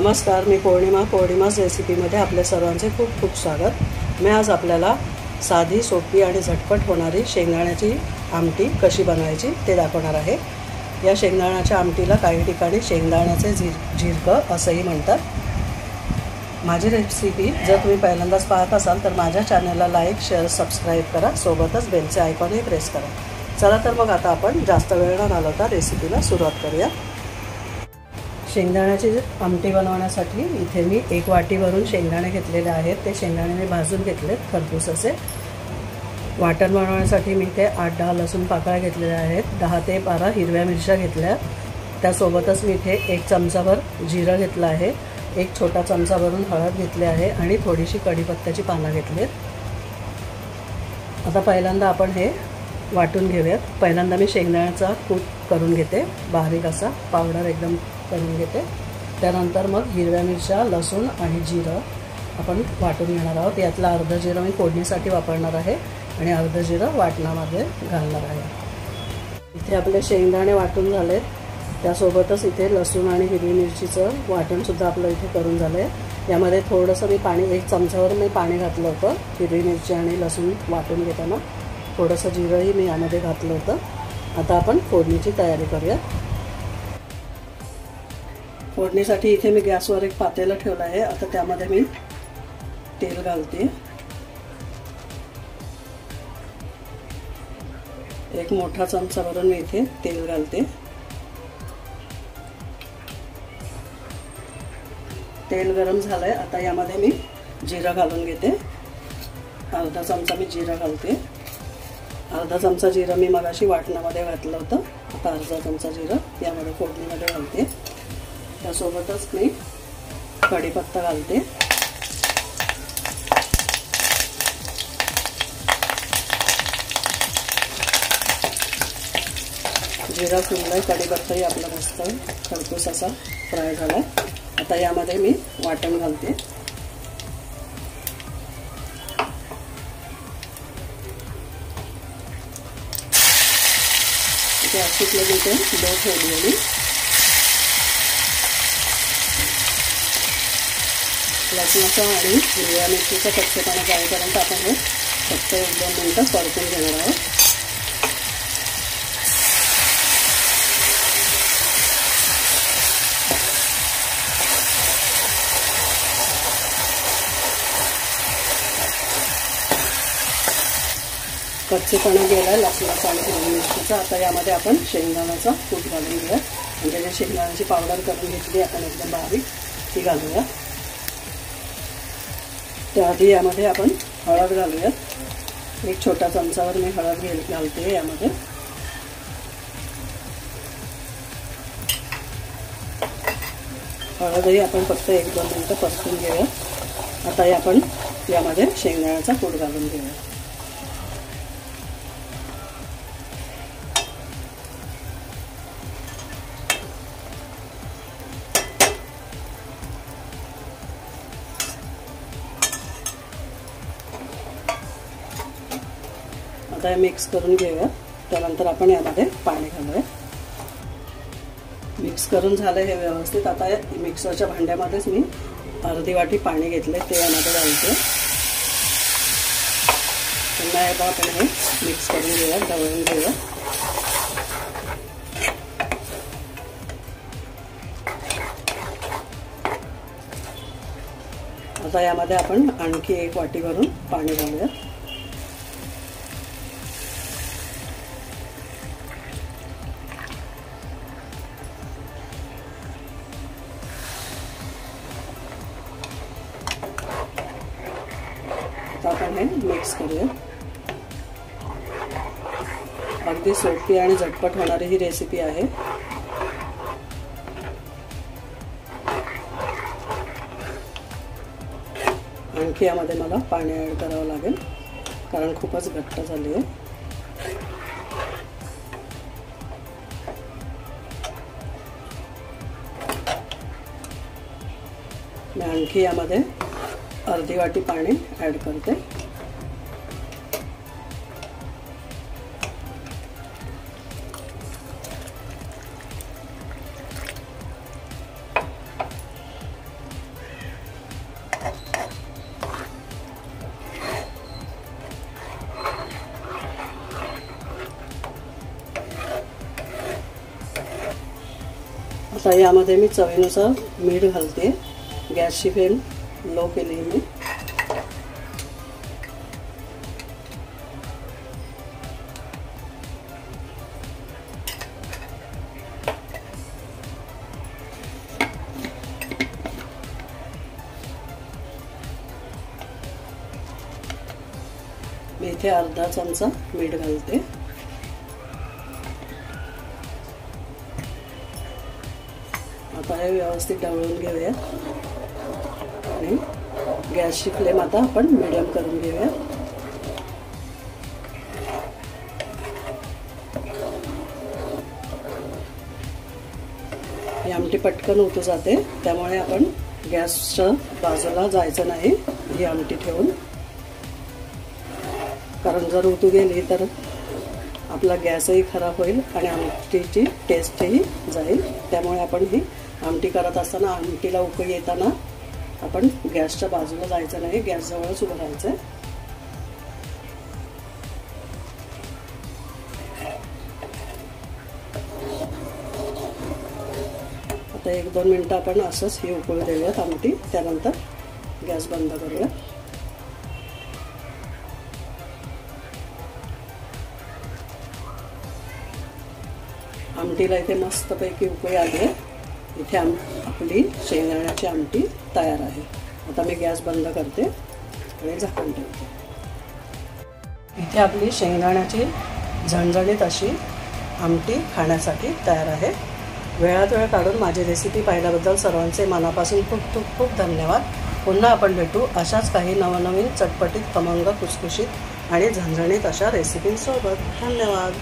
नमस्कार, मी पौर्णिमा's रेसिपीमध्ये आपल्या सर्वांचे खूप खूप स्वागत। मी आज आपल्याला साधी, सोपी आणि झटपट होणारी शेंगदाण्याची आमटी कशी बनवायची ते दाखवणार आहे। या शेंगदाण्याच्या आमटीला काही ठिकाणी शेंगदाण्याचे झिरकं असंही म्हणतात। माझी रेसिपी जर तुम्ही पहिल्यांदाच पाहत असाल तर माझ्या चॅनलला लाईक, शेअर, सबस्क्राईब करा, सोबतच बेलचे आयकॉनही प्रेस करा। चला तर मग आता आपण जास्त वेळ न घालवता रेसिपीला सुरुवात करूया। शेंगदाण्याची आमटी बनवण्यासाठी इथे मी 1 वाटी भरून शेंगदाणे घेतलेले आहेत। ते शेंगदाणे मी भाजून घेतलेत खरपूस असे। वाटण बनवण्यासाठी मी इथे 8-10 लसूण पाकळ्या घेतलेल्या आहेत, 10 ते 12 हिरव्या मिरच्या घेतल्या। त्यासोबतच मी इथे 1 चमचाभर जिरं घेतलं आहे, 1 छोटा चमचा भरून हळद घेतली आहे आणि थोडीशी कढीपत्त्याची पानं घेतलीत। आता पहिल्यांदा आपण हे वाटून घेऊयात। पहिल्यांदा मी शेंगदाण्याचा कूट करून घेते, बारीक असा पावडर एकदम करून घेते। त्यानंतर मग हिरव्या मिरच्या, लसूण आणि जिरं आपण वाटून घेणार आहोत। यातला अर्ध जिरं मी फोडणीसाठी वापरणार आहे आणि अर्ध जिरं वाटणामध्ये घालणार आहे। इथे आपले शेंगदाणे वाटून झाले, त्यासोबतच इथे लसूण आणि हिरवी मिरचीचं वाटणसुद्धा आपलं इथे करून झालं आहे। यामध्ये थोडंसं मी पाणी, 1 चमचावर मी पाणी घातलं होतं हिरवी मिरची आणि लसूण वाटून घेताना। थोडंसं जिरंही मी यामध्ये घातलं होतं। आता आपण फोडणीची तयारी करूया। फोडणीसाठी इथे मी गॅसवर एक पातेलं ठेवलं आहे। आता त्यामध्ये मी तेल घालते, 1 मोठा चमचा भरून मी इथे तेल घालते। तेल गरम झालंय, आता यामध्ये मी जिरं घालून घेते। अर्धा चमचा मी जिरं घालते। अर्धा चमचा जिरं मी मगाशी वाटणामध्ये घातलं होतं, आता अर्धा चमचा जिरं यामध्ये फोडणीमध्ये घालते। त्यासोबतच मी कढीपत्ता घालते। जिरा फुललाय, कढीपत्ताही आपला मस्त खरपूस असा फ्राय झालाय। आता यामध्ये मी वाटण घालते। गॅसची फ्लेम इथे लो ठेवली। लसूणाचा आणि हिरव्या मिरचीचा कच्चेपणा जाईपर्यंत आपण हे फक्त 1-2 मिनिटं परतून घेणार आहोत। कच्चेपणा गेला लसूणाचा आणि हिरवी मिरचीचा। आता यामध्ये आपण शेंगदाण्याचा कूट घालून घेऊया, म्हणजे जे शेंगदाण्याची पावडर करून घेतली आपण एकदम बारीक, ती घालूया। त्याआधी यामध्ये आपण हळद घालूया। 1 छोटा चमचावर मी हळद घालते यामध्ये। हळदही आपण फक्त 1-2 मिनिटं परतून घेऊया। आता आपण यामध्ये शेंगदाण्याचा कूट घालून घेऊया। आता मिक्स करून घेऊया। त्यानंतर आपण यामध्ये पाणी घालूया। मिक्स करून झालं हे व्यवस्थित। आता मिक्सरच्या भांड्यामध्येच मी अर्धी वाटी पाणी घेतले, ते यामध्ये घालते। पुन्हा एकदा आपण हे मिक्स करून घेऊया, ढवळून घेऊया। आता यामध्ये आपण आणखी 1 वाटी भरून पाणी घालूया। आपण हे मिक्स करूया। अगदी सोपी आणि झटपट होणारी ही रेसिपी आहे। आणखी यामध्ये मला पाणी ॲड करावं लागेल, कारण खूपच घट्ट झाली आहे। मी आणखी यामध्ये अर्धी वाटी पाणी ॲड करते। आता यामध्ये मी चवीनुसार मीठ घालते. गॅसची फ्लेम लो केली मी. मी इथे अर्धा चमचा मीठ घालते. आता हे व्यवस्थित ढवळून घेऊया आणि गॅसची फ्लेम आता आपण मीडियम करून घेऊया. ही आमटी पटकन उतू जाते, त्यामुळे आपण गॅसच्या बाजूला जायचं नाही ही आमटी ठेवून. कारण जर उतू गेली तर आपला गॅसही खराब होईल आणि आमटीची टेस्टही जाईल. त्यामुळे आपण ही आमटी करत असताना, आमटीला उकळी येताना आपण गॅसच्या बाजूला जायचं नाही, गॅसजवळच उभं राहायचं. आता 1-2 मिनिटं आपण असंच ही उकळू देऊयात आमटी. त्यानंतर गॅस बंद करूया. आमटीला इथे मस्तपैकी उकळी आली आहे. इथे आपली शेंगदाण्याची आमटी तयार आहे. आता मी गॅस बंद करते आणि झाकण ठेवते. इथे आपली शेंगदाण्याची झणझणीत अशी आमटी खाण्यासाठी तयार आहे. वेळात वेळ काढून माझी रेसिपी पाहिल्याबद्दल सर्वांचे मनापासून खूप खूप खूप धन्यवाद. पुन्हा आपण भेटू अशाच काही नवनवीन चटपटीत, खमंग, खुसखुशीत आणि झणझणीत अशा रेसिपींसोबत. धन्यवाद.